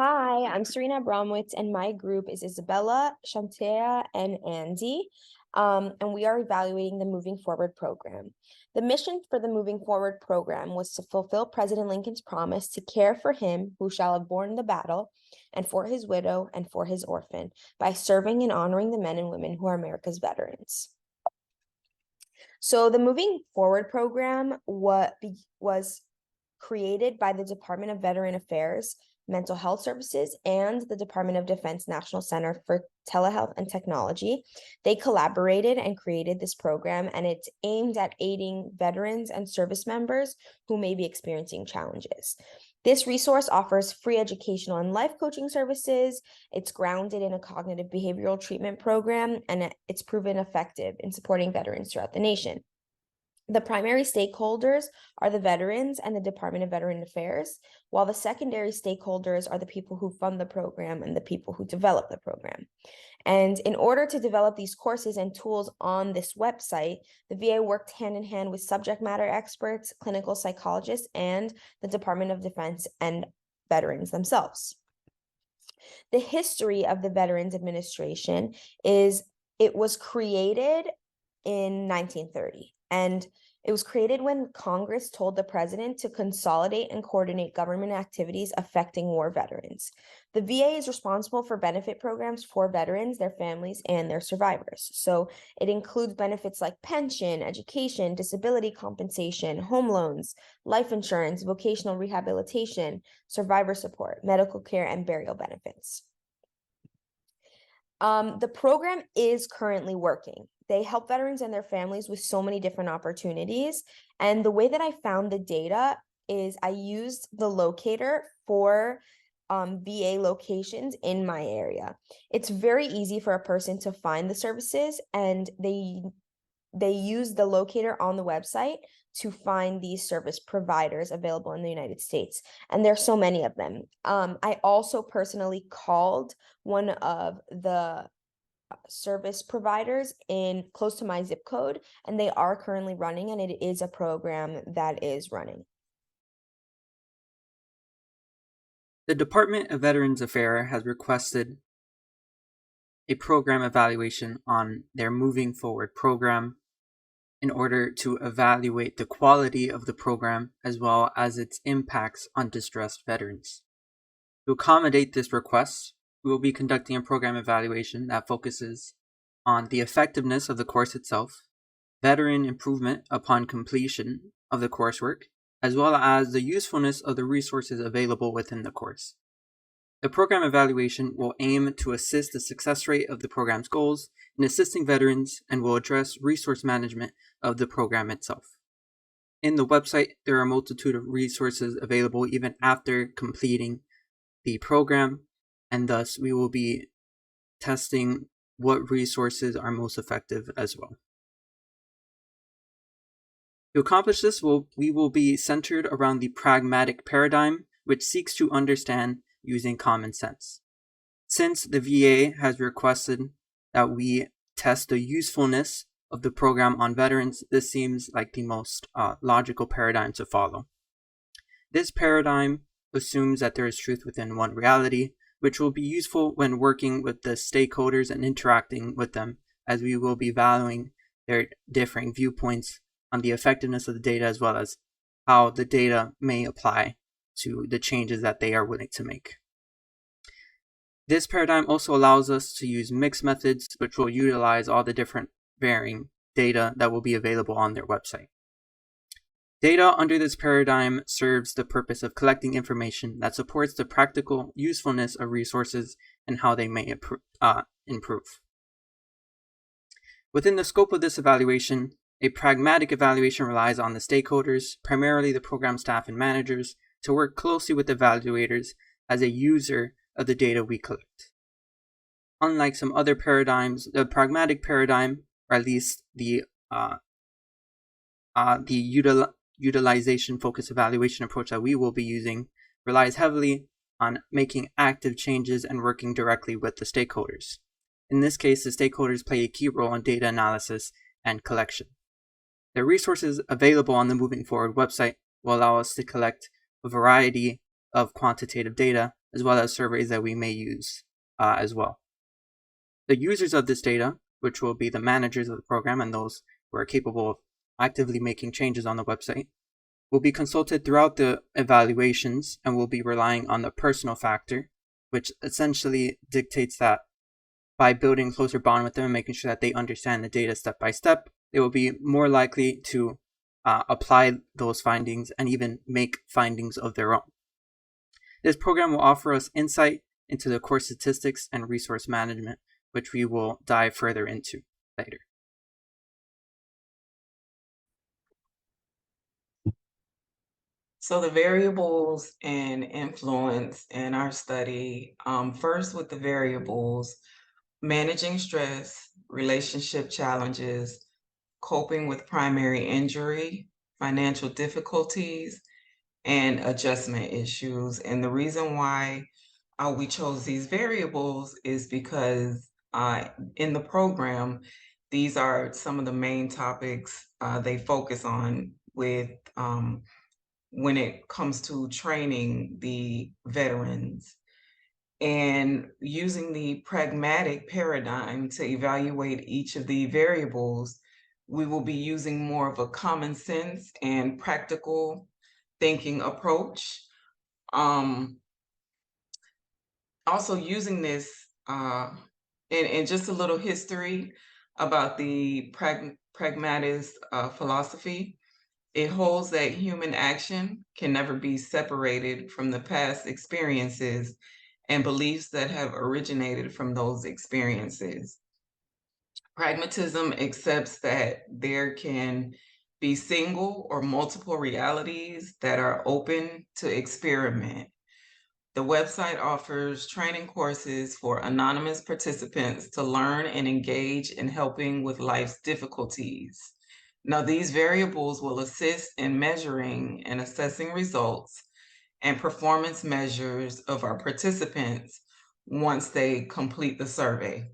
Hi, I'm Serena Bromwitz, and my group is Isabella, Shantea, and Andy. And we are evaluating the Moving Forward program. The mission for the Moving Forward program was to fulfill President Lincoln's promise to care for him who shall have borne the battle, and for his widow and for his orphan, by serving and honoring the men and women who are America's veterans. So the Moving Forward program was created by the Department of Veteran Affairs, Mental Health Services, and the Department of Defense National Center for Telehealth and Technology. They collaborated and created this program, and it's aimed at aiding veterans and service members who may be experiencing challenges. This resource offers free educational and life coaching services. It's grounded in a cognitive behavioral treatment program, and it's proven effective in supporting veterans throughout the nation. The primary stakeholders are the veterans and the Department of Veteran Affairs, while the secondary stakeholders are the people who fund the program and the people who develop the program. And in order to develop these courses and tools on this website, the VA worked hand in hand with subject matter experts, clinical psychologists, and the Department of Defense and veterans themselves. The history of the Veterans Administration is it was created in 1930, and it was created when Congress told the president to consolidate and coordinate government activities affecting war veterans. The VA is responsible for benefit programs for veterans, their families, and their survivors. So it includes benefits like pension, education, disability compensation, home loans, life insurance, vocational rehabilitation, survivor support, medical care, and burial benefits. The program is currently working. They help veterans and their families with so many different opportunities. And the way that I found the data is I used the locator for VA locations in my area. It's very easy for a person to find the services, and they use the locator on the website to find these service providers available in the United States. And there's so many of them. I also personally called one of the service providers in close to my zip code, and they are currently running, and it is a program that is running. The Department of Veterans Affairs has requested a program evaluation on their Moving Forward program in order to evaluate the quality of the program as well as its impacts on distressed veterans. To accommodate this request, we will be conducting a program evaluation that focuses on the effectiveness of the course itself, veteran improvement upon completion of the coursework, as well as the usefulness of the resources available within the course. The program evaluation will aim to assist the success rate of the program's goals in assisting veterans and will address resource management of the program itself. In the website, there are a multitude of resources available even after completing the program, and thus we will be testing what resources are most effective as well. To accomplish this, we will be centered around the pragmatic paradigm, which seeks to understand using common sense. Since the VA has requested that we test the usefulness of the program on veterans, this seems like the most logical paradigm to follow. This paradigm assumes that there is truth within one reality, which will be useful when working with the stakeholders and interacting with them, as we will be valuing their differing viewpoints on the effectiveness of the data as well as how the data may apply to the changes that they are willing to make. This paradigm also allows us to use mixed methods, which will utilize all the different varying data that will be available on their website. Data under this paradigm serves the purpose of collecting information that supports the practical usefulness of resources and how they may improve. Within the scope of this evaluation, a pragmatic evaluation relies on the stakeholders, primarily the program staff and managers, to work closely with evaluators as a user of the data we collect. Unlike some other paradigms, the pragmatic paradigm, or at least the utilization-focused evaluation approach that we will be using, relies heavily on making active changes and working directly with the stakeholders. In this case, the stakeholders play a key role in data analysis and collection. The resources available on the Moving Forward website will allow us to collect a variety of quantitative data, as well as surveys that we may use as well. The users of this data, which will be the managers of the program and those who are capable of actively making changes on the website, will be consulted throughout the evaluations and will be relying on the personal factor, which essentially dictates that by building a closer bond with them and making sure that they understand the data step by step, they will be more likely to apply those findings and even make findings of their own. This program will offer us insight into the course statistics and resource management, which we will dive further into later. So the variables and influence in our study, first with the variables, managing stress, relationship challenges, coping with primary injury, financial difficulties, and adjustment issues. And the reason why we chose these variables is because in the program, these are some of the main topics they focus on with when it comes to training the veterans. And using the pragmatic paradigm to evaluate each of the variables, we will be using more of a common sense and practical thinking approach. Also using this, and just a little history about the pragmatist philosophy. It holds that human action can never be separated from the past experiences and beliefs that have originated from those experiences. Pragmatism accepts that there can be single or multiple realities that are open to experiment. The website offers training courses for anonymous participants to learn and engage in helping with life's difficulties. Now, these variables will assist in measuring and assessing results and performance measures of our participants once they complete the survey.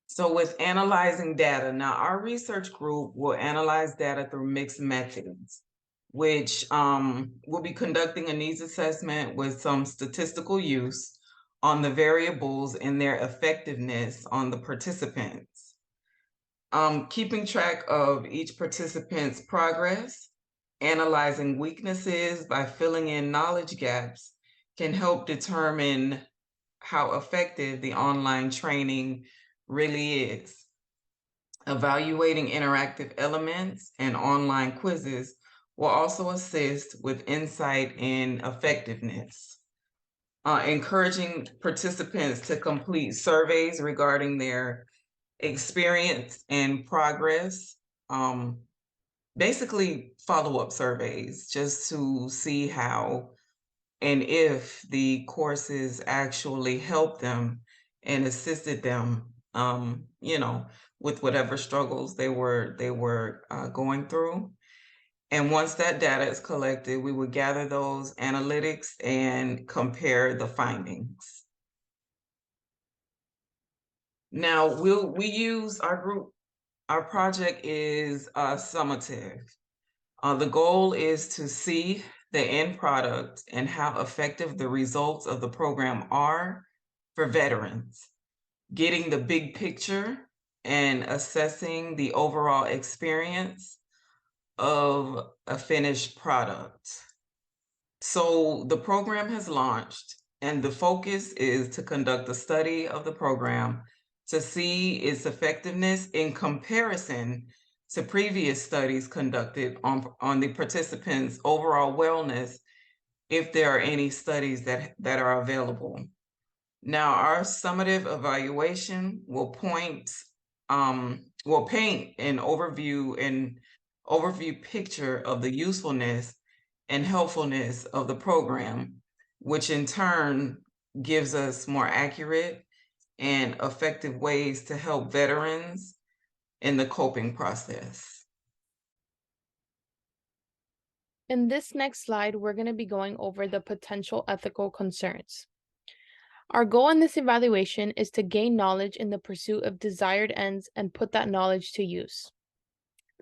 So with analyzing data, now our research group will analyze data through mixed methods, which will be conducting a needs assessment with some statistical use on the variables and their effectiveness on the participants. Keeping track of each participant's progress, analyzing weaknesses by filling in knowledge gaps can help determine how effective the online training really is. Evaluating interactive elements and online quizzes will also assist with insight and effectiveness. Encouraging participants to complete surveys regarding their experience and progress. Basically follow-up surveys just to see how and if the courses actually helped them and assisted them, with whatever struggles they were going through. And once that data is collected, we would gather those analytics and compare the findings. Now, we use our group. Our project is summative. The goal is to see the end product and how effective the results of the program are for veterans, getting the big picture and assessing the overall experience of a finished product. So the program has launched, and the focus is to conduct a study of the program to see its effectiveness in comparison to previous studies conducted on the participants' overall wellness, if there are any studies that are available. Now, our summative evaluation will paint an overview picture of the usefulness and helpfulness of the program, which in turn gives us more accurate and effective ways to help veterans in the coping process. In this next slide, we're going to be going over the potential ethical concerns. Our goal in this evaluation is to gain knowledge in the pursuit of desired ends and put that knowledge to use.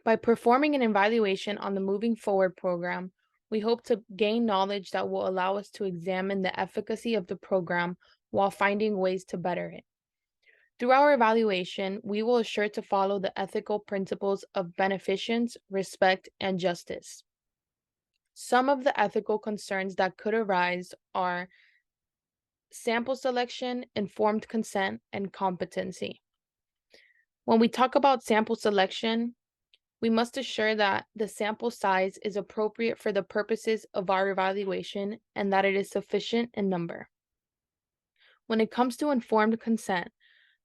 By performing an evaluation on the Moving Forward program, we hope to gain knowledge that will allow us to examine the efficacy of the program while finding ways to better it. Through our evaluation, we will assure to follow the ethical principles of beneficence, respect, and justice. Some of the ethical concerns that could arise are sample selection, informed consent, and competency. When we talk about sample selection, we must assure that the sample size is appropriate for the purposes of our evaluation and that it is sufficient in number. When it comes to informed consent,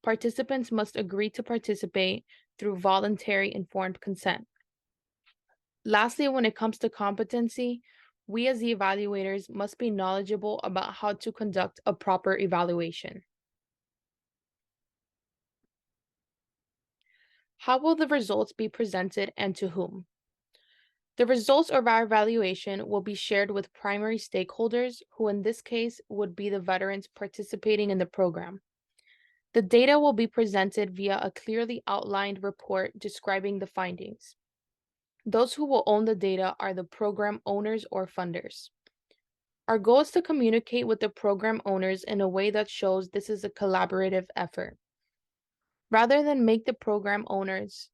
participants must agree to participate through voluntary informed consent. Lastly, when it comes to competency, we as the evaluators must be knowledgeable about how to conduct a proper evaluation. How will the results be presented and to whom? The results of our evaluation will be shared with primary stakeholders, who in this case would be the veterans participating in the program. The data will be presented via a clearly outlined report describing the findings. Those who will own the data are the program owners or funders. Our goal is to communicate with the program owners in a way that shows this is a collaborative effort. Rather than make the program owners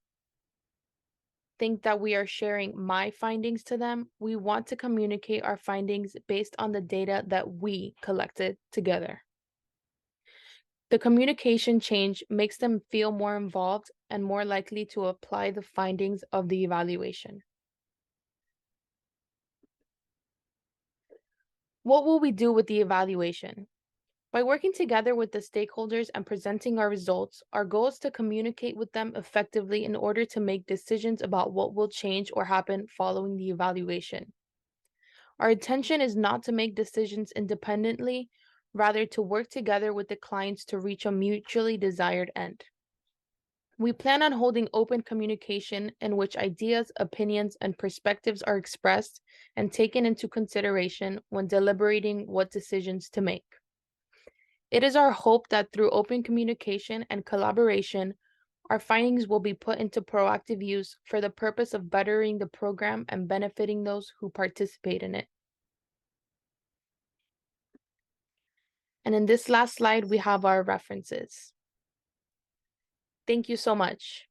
think that we are sharing my findings to them, we want to communicate our findings based on the data that we collected together. The communication change makes them feel more involved and more likely to apply the findings of the evaluation. What will we do with the evaluation? By working together with the stakeholders and presenting our results, our goal is to communicate with them effectively in order to make decisions about what will change or happen following the evaluation. Our intention is not to make decisions independently, rather to work together with the clients to reach a mutually desired end. We plan on holding open communication in which ideas, opinions, and perspectives are expressed and taken into consideration when deliberating what decisions to make. It is our hope that through open communication and collaboration, our findings will be put into proactive use for the purpose of bettering the program and benefiting those who participate in it. And in this last slide, we have our references. Thank you so much.